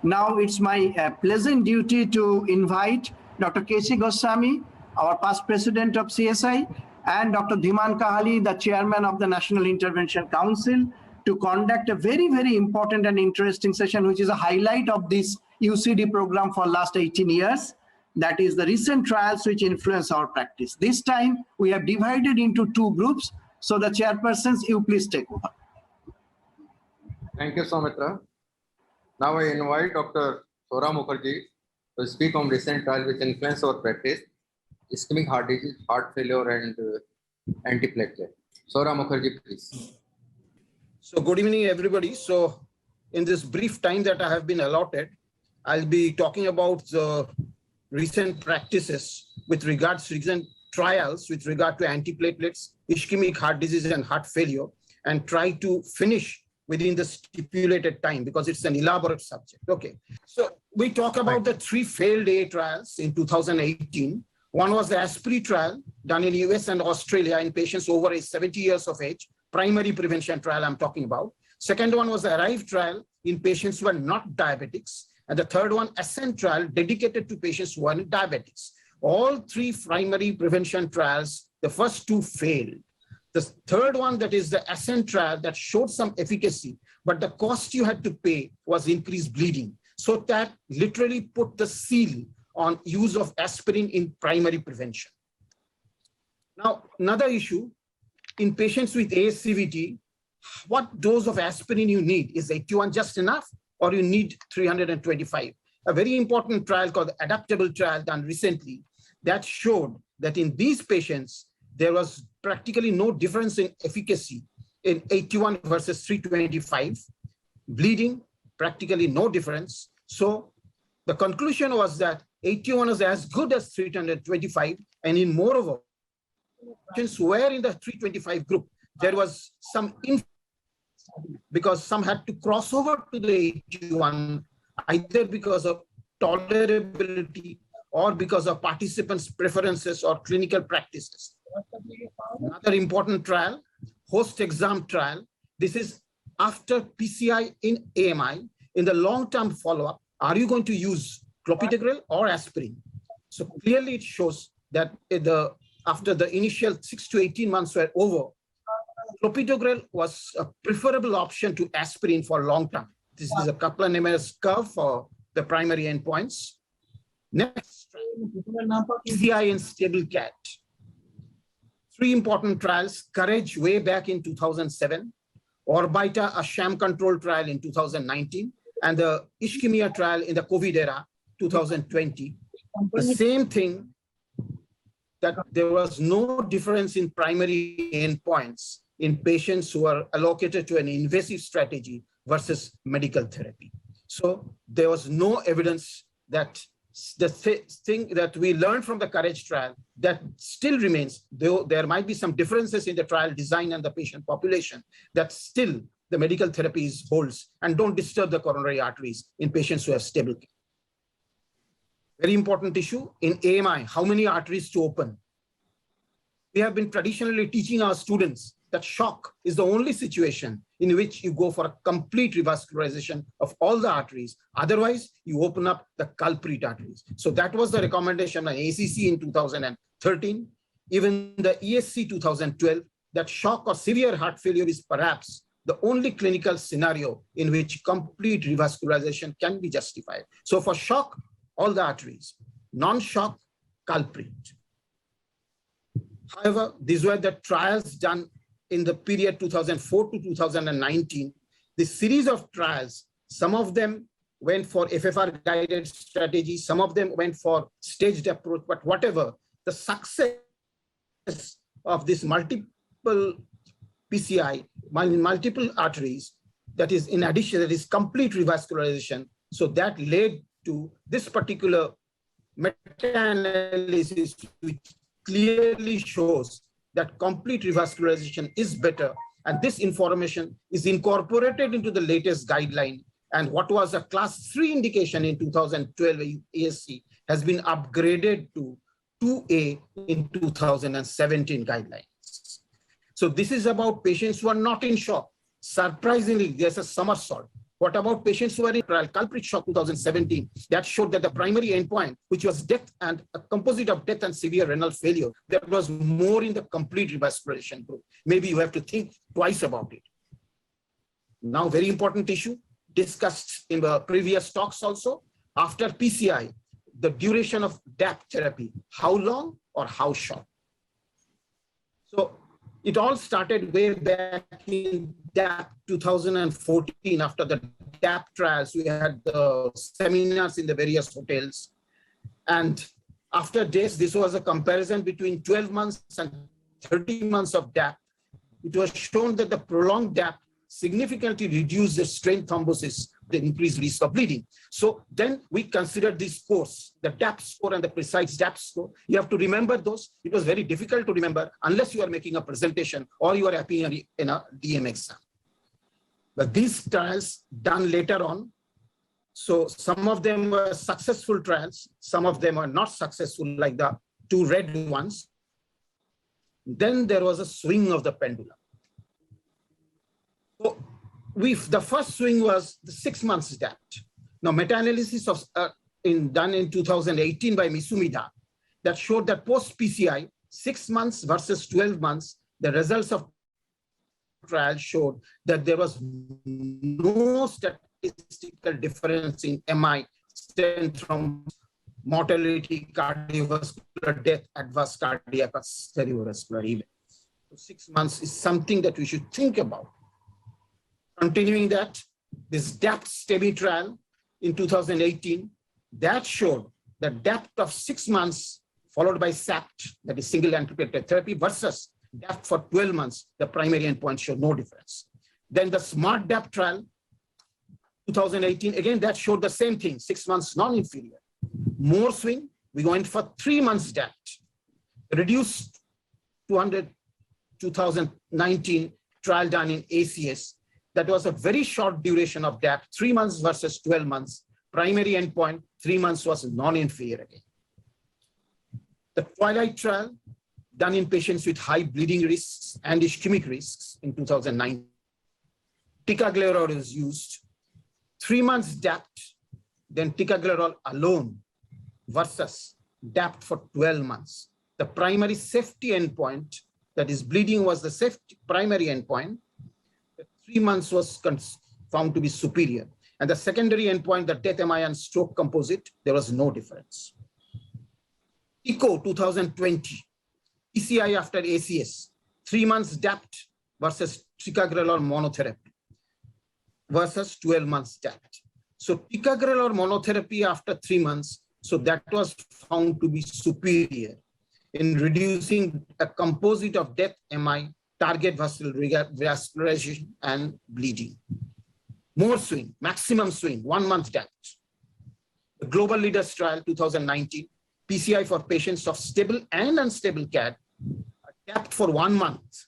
Now it's my pleasant duty to invite Dr. K.C. Goswami, our past president of CSI, and Dr. Dhiman Kahali, the chairman of the National Intervention Council, to conduct a very, very important and interesting session, which is a highlight of this UCD program for last 18 years. That is the recent trials which influence our practice. This time we have divided into two groups. So the chairpersons, you please take over. Thank you, Soumitra. Now I invite Dr. Soura Mookherjee to speak on recent trials which influence our practice, ischemic heart disease, heart failure, and antiplatelet. Soura Mookherjee, please. So good evening, everybody. So in this brief time that I have been allotted, I'll be talking about the recent practices with regards to recent trials with regard to antiplatelets, ischemic heart disease, and heart failure, and try to finish within the stipulated time because it's an elaborate subject. Okay, so we talk about the three failed A trials in 2018. One was the ASPRI trial done in US and Australia in patients over 70 years of age, primary prevention trial I'm talking about. Second one was the ARRIVE trial in patients who are not diabetics. And the third one, ASCENT trial, dedicated to patients who are diabetics. All three primary prevention trials, the first two failed. The third one, that is the ASCENT trial, that showed some efficacy, but the cost you had to pay was increased bleeding. So that literally put the seal on use of aspirin in primary prevention. Now, another issue, in patients with ASCVD, what dose of aspirin you need? Is 81 just enough, or you need 325? A very important trial called the Adaptable trial done recently that showed that in these patients, there was practically no difference in efficacy in 81 versus 325. Bleeding, practically no difference. So the conclusion was that 81 is as good as 325, and in moreover, patients who were in the 325 group, there was some because some had to cross over to the 81, either because of tolerability or because of participants' preferences or clinical practices. Another important trial, host exam trial. This is after PCI in AMI. In the long-term follow-up, are you going to use clopidogrel or aspirin? So clearly it shows that after the initial 6 to 18 months were over, clopidogrel was a preferable option to aspirin for long-term. This is a Kaplan-Meier curve for the primary endpoints. Next, PCI in stable cat. Three important trials: Courage way back in 2007, Orbita, a sham control trial in 2019, and the ischemia trial in the COVID era, 2020. The same thing, that there was no difference in primary endpoints in patients who are allocated to an invasive strategy versus medical therapy. So there was no evidence that the thing that we learned from the Courage trial that still remains, though there might be some differences in the trial design and the patient population, that still the medical therapies holds and don't disturb the coronary arteries in patients who have stable care. Very important issue in AMI, how many arteries to open? We have been traditionally teaching our students that shock is the only situation in which you go for a complete revascularization of all the arteries. Otherwise, you open up the culprit arteries. So that was the recommendation by ACC in 2013. Even the ESC 2012, that shock or severe heart failure is perhaps the only clinical scenario in which complete revascularization can be justified. So for shock, all the arteries, non-shock, culprit. However, these were the trials done in the period 2004 to 2019. The series of trials, some of them went for FFR guided strategy, some of them went for staged approach, but whatever, the success of this multiple PCI, multiple arteries, that is in addition, that is complete revascularization. So that led to this particular meta-analysis, which clearly shows that complete revascularization is better. And this information is incorporated into the latest guideline. And what was a class 3 indication in 2012 ASC has been upgraded to 2A in 2017 guidelines. So this is about patients who are not in shock. Surprisingly, there's a somersault. What about patients who were in trial? Culprit shock 2017, that showed that the primary endpoint, which was death and a composite of death and severe renal failure, that was more in the complete revascularization group. Maybe you have to think twice about it. Now, very important issue discussed in the previous talks also. After PCI, the duration of DAP therapy, how long or how short? So it all started way back in DAP 2014. After the DAP trials, we had the seminars in the various hotels. And after this was a comparison between 12 months and 30 months of DAP. It was shown that the prolonged DAP significantly reduced the strain thrombosis, the increased risk of bleeding. So then we considered this scores, the DAP score and the precise DAP score. You have to remember those. It was very difficult to remember unless you are making a presentation or you are appearing in a DM exam. But these trials done later on, so some of them were successful trials, some of them are not successful, like the two red ones. Then there was a swing of the pendulum. So the first swing was the 6 months DAP. Now, meta-analysis of done in 2018 by Misumida that showed that post-PCI, 6 months versus 12 months, the results of trial showed that there was no statistical difference in MI, stent from mortality, cardiovascular death, adverse cardiac or cerebrovascular events. So 6 months is something that we should think about. Continuing that, this DAP STEMI trial in 2018, that showed the depth of 6 months followed by SAPT, that is single antiplatelet therapy, versus DAP for 12 months, the primary endpoint showed no difference. Then the SMART DAP trial, 2018, again, that showed the same thing, 6 months non-inferior. More swing, we went for 3 months DAP, reduced 2019 trial done in ACS. That was a very short duration of DAP, 3 months versus 12 months. Primary endpoint, 3 months was non-inferior again. The Twilight trial, done in patients with high bleeding risks and ischemic risks in 2009. Ticagrelor is used. 3 months DAP, then ticagrelor alone versus DAP for 12 months. The primary safety endpoint, that is bleeding, was the safety primary endpoint. 3 months was found to be superior. And the secondary endpoint, the death MI and stroke composite, there was no difference. ECO 2020, PCI after ACS, 3 months DAP versus ticagrelor monotherapy versus 12 months DAP. So ticagrelor monotherapy after 3 months, so that was found to be superior in reducing a composite of death MI, target vascularization and bleeding. More swing, maximum swing, 1 month DAP. The Global Leaders Trial 2019, PCI for patients of stable and unstable CAD, DAP for 1 month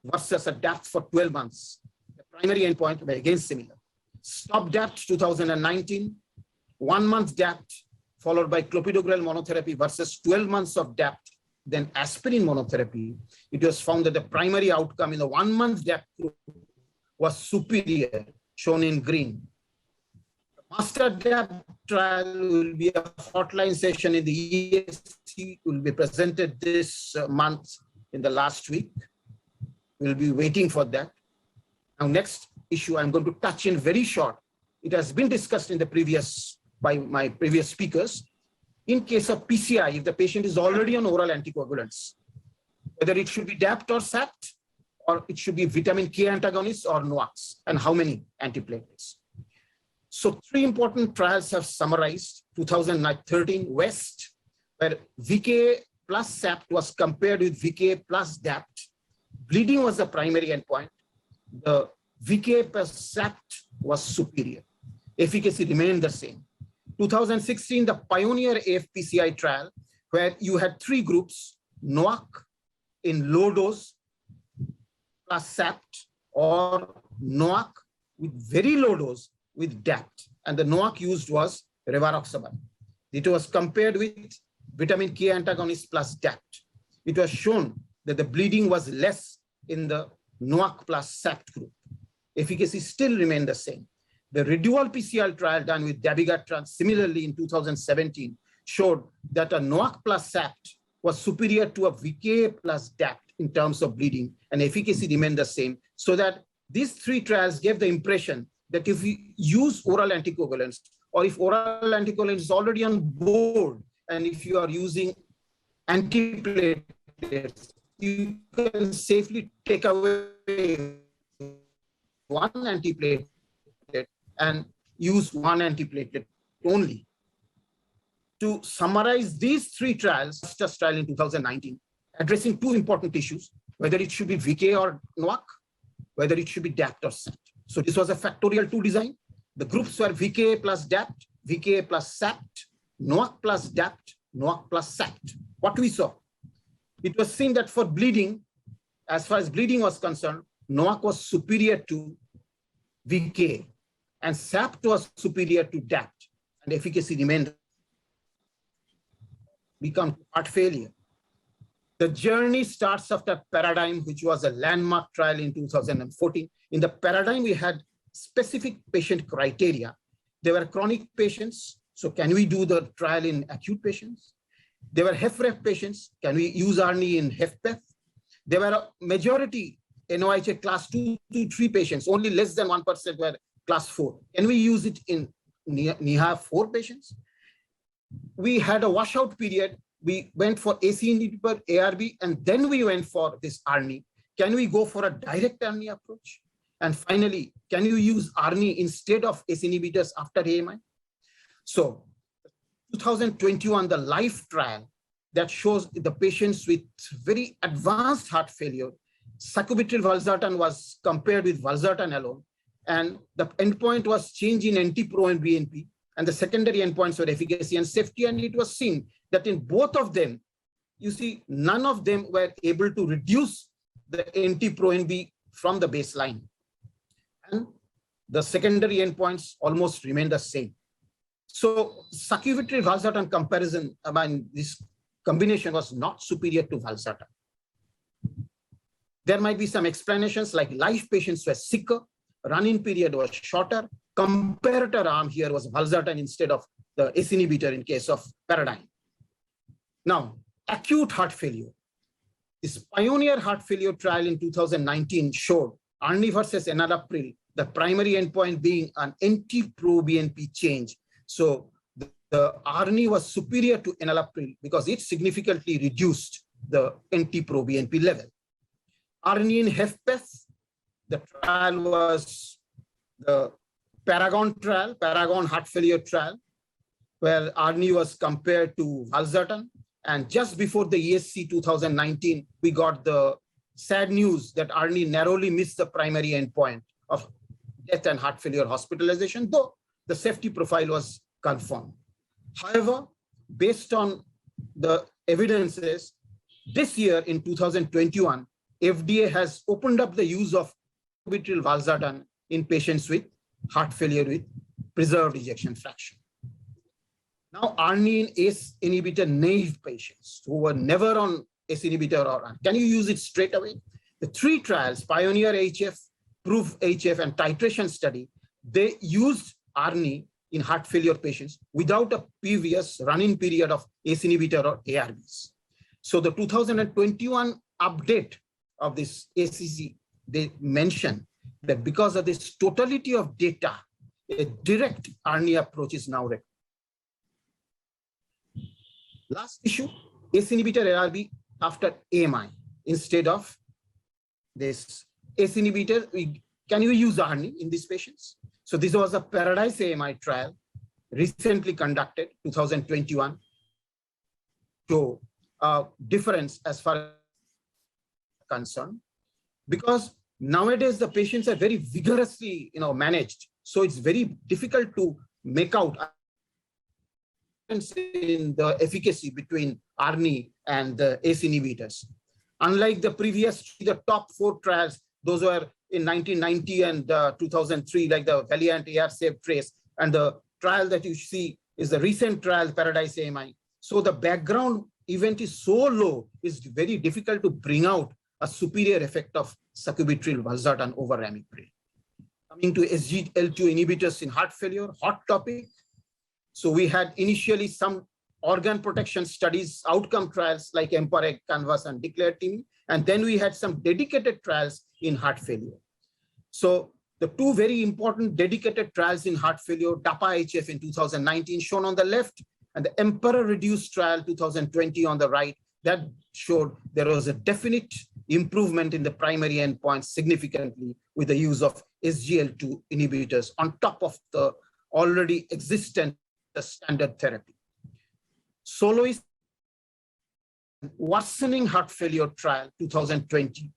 versus a DAP for 12 months. The primary endpoint were again similar. Stop DAP 2019, 1 month DAP followed by clopidogrel monotherapy versus 12 months of DAP, then aspirin monotherapy. It was found that the primary outcome in the 1 month DAP group was superior, shown in green. The master DAP trial will be a hotline session in the ESC, will be presented this month in the last week. We'll be waiting for that. Now, next issue I'm going to touch in very short. It has been discussed in the by my previous speakers. In case of PCI, if the patient is already on oral anticoagulants, whether it should be DAPT or SAPT, or it should be vitamin K antagonists or NOACs, and how many antiplatelets. So 3 important trials have summarized. 2013 West, where VK plus SAPT was compared with VK plus DAPT. Bleeding was the primary endpoint. The VK plus SAPT was superior. Efficacy remained the same. 2016, the Pioneer AFPCI trial, where you had 3 groups, NOAC in low dose plus SAPT, or NOAC with very low dose with DAPT. And the NOAC used was rivaroxaban. It was compared with vitamin K antagonist plus DAPT. It was shown that the bleeding was less in the NOAC plus SAPT group. Efficacy still remained the same. The Redual PCL trial done with dabigatran similarly in 2017 showed that a NOAC plus SAPT was superior to a VKA plus DAPT in terms of bleeding, and efficacy remained the same. So that these three trials gave the impression that if we use oral anticoagulants, or if oral anticoagulant is already on board, and if you are using antiplatelets, you can safely take away one antiplatelet and use one antiplatelet only. To summarize these three trials, first trial in 2019, addressing two important issues, whether it should be VK or NOAC, whether it should be DAPT or SAPT. So this was a factorial 2 design. The groups were VKA plus DAPT, VKA plus SAPT, NOAC plus DAPT, NOAC plus SAPT. What we saw? It was seen that for bleeding, as far as bleeding was concerned, NOAC was superior to VKA, and SAPT was superior to DAPT, and efficacy remained. Become heart failure. The journey starts after Paradigm, which was a landmark trial in 2014. In the Paradigm, we had specific patient criteria. They were chronic patients. So can we do the trial in acute patients? They were HFrEF patients. Can we use ARNI in HFpEF? There were a majority NOIHA class 2 to 3 patients. Only less than 1% were class 4. Can we use it in NIHA 4 patients? We had a washout period. We went for AC inhibitor, ARB, and then we went for this ARNI. Can we go for a direct ARNI approach? And finally, can you use ARNI instead of ACE inhibitors after AMI? So 2021, the LIFE trial that shows the patients with very advanced heart failure, sacubitril valsartan was compared with valsartan alone, and the endpoint was change in NT-proBNP, and the secondary endpoints were efficacy and safety, and it was seen that in both of them, you see, none of them were able to reduce the NT-proNB from the baseline. And the secondary endpoints almost remained the same. So sacubitril valsartan comparison, this combination was not superior to valsartan. There might be some explanations like LIFE patients were sicker, run-in period was shorter, comparator arm here was valsartan instead of the ACE inhibitor in case of Paradigm. Now, acute heart failure. This pioneer heart failure trial in 2019 showed ARNI versus enalapril, the primary endpoint being an NT-proBNP change. So the ARNI was superior to enalapril because it significantly reduced the NT-proBNP level. ARNI in HFpEF, the trial was the Paragon trial, Paragon heart failure trial, where ARNI was compared to valsartan. And just before the ESC 2019, we got the sad news that ARNI narrowly missed the primary endpoint of death and heart failure hospitalization, though the safety profile was confirmed. However, based on the evidences, this year in 2021, FDA has opened up the use of sacubitril valsartan in patients with heart failure with preserved ejection fraction. Now, ARNI in ACE inhibitor naive patients who were never on ACE inhibitor or ARNI. Can you use it straight away? The 3 trials, Pioneer HF, Proof HF, and Titration study, they used ARNI in heart failure patients without a previous run-in period of ACE inhibitor or ARBs. So the 2021 update of this ACC, they mentioned that because of this totality of data, a direct ARNI approach is now required. Last issue, ACE inhibitor ARB after AMI instead of this ACE inhibitor. Can you use ARNI in these patients? So this was a Paradise AMI trial recently conducted, 2021, to difference as far as concerned, because nowadays the patients are very vigorously managed. So it's very difficult to make out in the efficacy between ARNI and the ACE inhibitors. Unlike the previous, the top 4 trials, those were in 1990 and 2003, like the Valiant AR-SAVE trace, and the trial that you see is the recent trial, Paradise AMI. So the background event is so low, it's very difficult to bring out a superior effect of sacubitril valsartan over ramipril. Coming to SGLT2 inhibitors in heart failure, hot topic. So we had initially some organ protection studies, outcome trials like EMPEREG, CANVAS, and DECLARE-TIMI. And then we had some dedicated trials in heart failure. So the two very important dedicated trials in heart failure, DAPA-HF in 2019 shown on the left, and the EMPEROR reduced trial 2020 on the right, that showed there was a definite improvement in the primary endpoint significantly with the use of SGLT2 inhibitors on top of the already existent standard therapy. Soloist worsening heart failure trial 2020.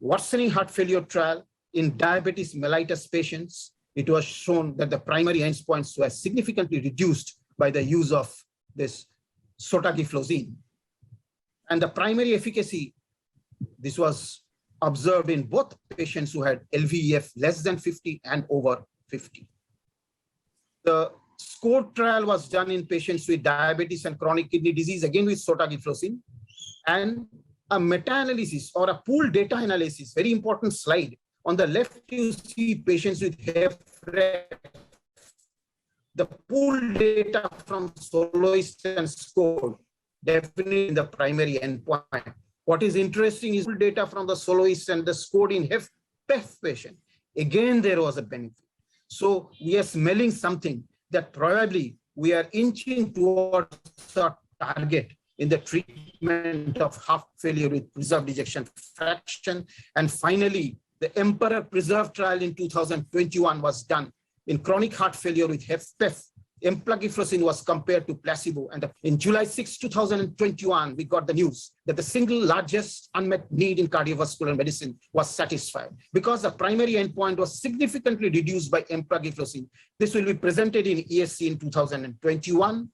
Worsening heart failure trial in diabetes mellitus patients, it was shown that the primary endpoints were significantly reduced by the use of this sotagliflozin. And the primary efficacy, this was observed in both patients who had LVEF less than 50 and over 50. The SCORE trial was done in patients with diabetes and chronic kidney disease, again with sotagliflozin, and a meta-analysis or a pooled data analysis, very important slide. On the left, you see patients with HFrEF. The pooled data from Soloist and SCORE, definitely in the primary endpoint. What is interesting is data from the Soloist and the SCORE in HFpEF patient. Again, there was a benefit. So we are smelling something that probably we are inching towards our target in the treatment of heart failure with preserved ejection fraction. And finally, the EMPEROR PRESERVE trial in 2021 was done in chronic heart failure with HFpEF. Empagliflozin was compared to placebo. And in July 6, 2021, we got the news that the single largest unmet need in cardiovascular medicine was satisfied because the primary endpoint was significantly reduced by empagliflozin. This will be presented in ESC in 2021.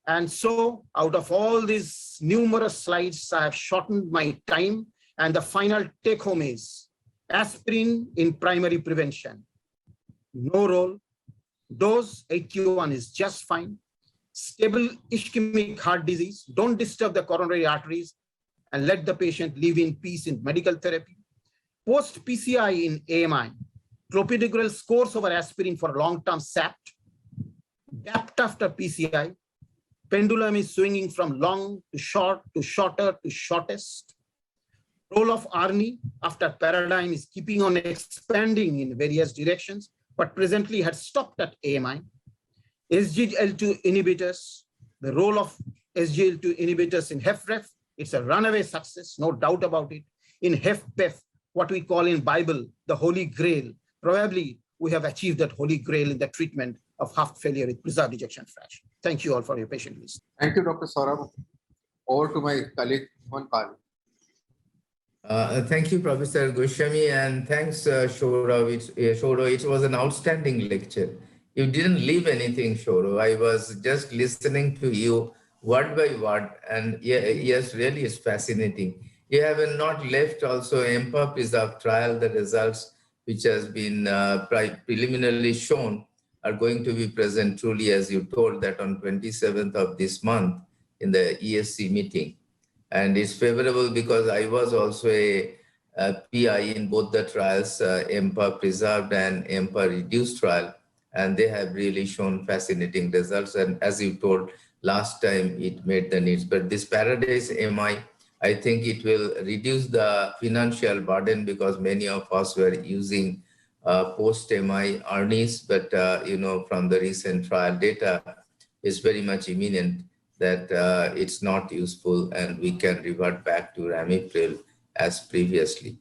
And so out of all these numerous slides, I have shortened my time. And the final take home is aspirin in primary prevention. No role. Dose 81 is just fine. Stable ischemic heart disease. Don't disturb the coronary arteries and let the patient live in peace in medical therapy. Post PCI in AMI. Clopidogrel scores over aspirin for long-term SAPT. DAPT after PCI. Pendulum is swinging from long to short to shorter to shortest. Role of ARNI after paradigm is keeping on expanding in various directions, but presently had stopped at AMI. SGLT2 inhibitors, the role of SGLT2 inhibitors in HFrEF, it's a runaway success, no doubt about it. In HFpEF, what we call in Bible, the Holy Grail, probably we have achieved that Holy Grail in the treatment of heart failure with preserved ejection fraction. Thank you all for your patient listening. Thank you, Dr. Soura. Over to my colleague, Dhiman Kahali. Thank you, Professor Goswami, and thanks, Soura. It was an outstanding lecture. You didn't leave anything, Soura. I was just listening to you word by word, and yes, really it's fascinating. You have not left also EMPEROR PRESERVE trial, the results which has been preliminarily shown are going to be present truly, as you told, that on 27th of this month in the ESC meeting. And it's favorable because I was also a PI in both the trials, EMPEROR Preserved and EMPEROR Reduced trial, and they have really shown fascinating results. And as you told, last time it made the needs. But this Paradise MI, I think it will reduce the financial burden because many of us were using post-MI earnings, but from the recent trial data, it's very much imminent that it's not useful and we can revert back to ramipril as previously.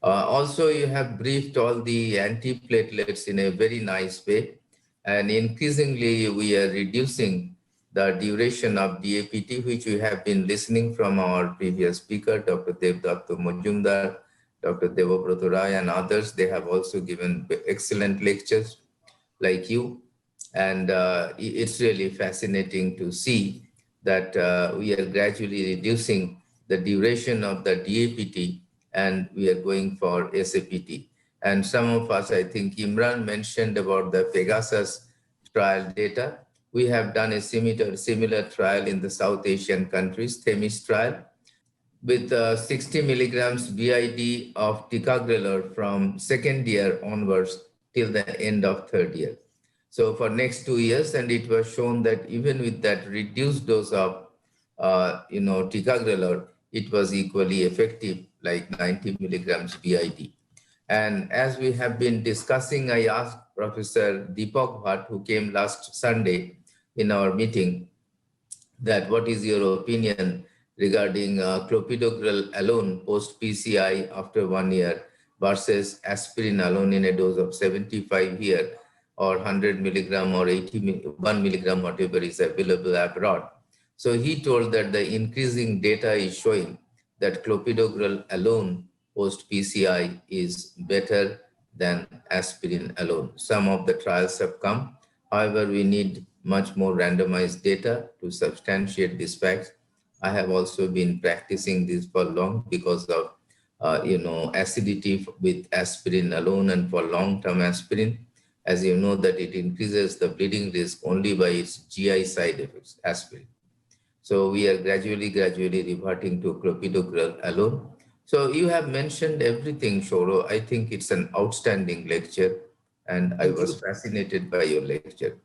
Also, you have briefed all the antiplatelets in a very nice way, and increasingly we are reducing the duration of DAPT, which we have been listening from our previous speaker, Dr. Devdatta Majumdar, Dr. Debabrata Rai, and others. They have also given excellent lectures like you. And it's really fascinating to see that we are gradually reducing the duration of the DAPT and we are going for SAPT. And some of us, I think Imran mentioned about the Pegasus trial data. We have done a similar trial in the South Asian countries, Themis trial, with 60 milligrams BID of ticagrelor from second year onwards till the end of third year. So for next 2 years, and it was shown that even with that reduced dose of, ticagrelor, it was equally effective, like 90 milligrams BID. And as we have been discussing, I asked Professor Deepak Bhatt, who came last Sunday in our meeting, that what is your opinion regarding clopidogrel alone post PCI after 1 year versus aspirin alone in a dose of 75 here, or 100 milligram or 1 milligram, whatever is available abroad. So he told that the increasing data is showing that clopidogrel alone post PCI is better than aspirin alone. Some of the trials have come. However, we need much more randomized data to substantiate these facts. I have also been practicing this for long because of, acidity with aspirin alone, and for long-term aspirin, as you know, that it increases the bleeding risk only by its GI side effects, aspirin. So we are gradually reverting to clopidogrel alone. So you have mentioned everything, Shoro. I think it's an outstanding lecture, and I was fascinated by your lecture.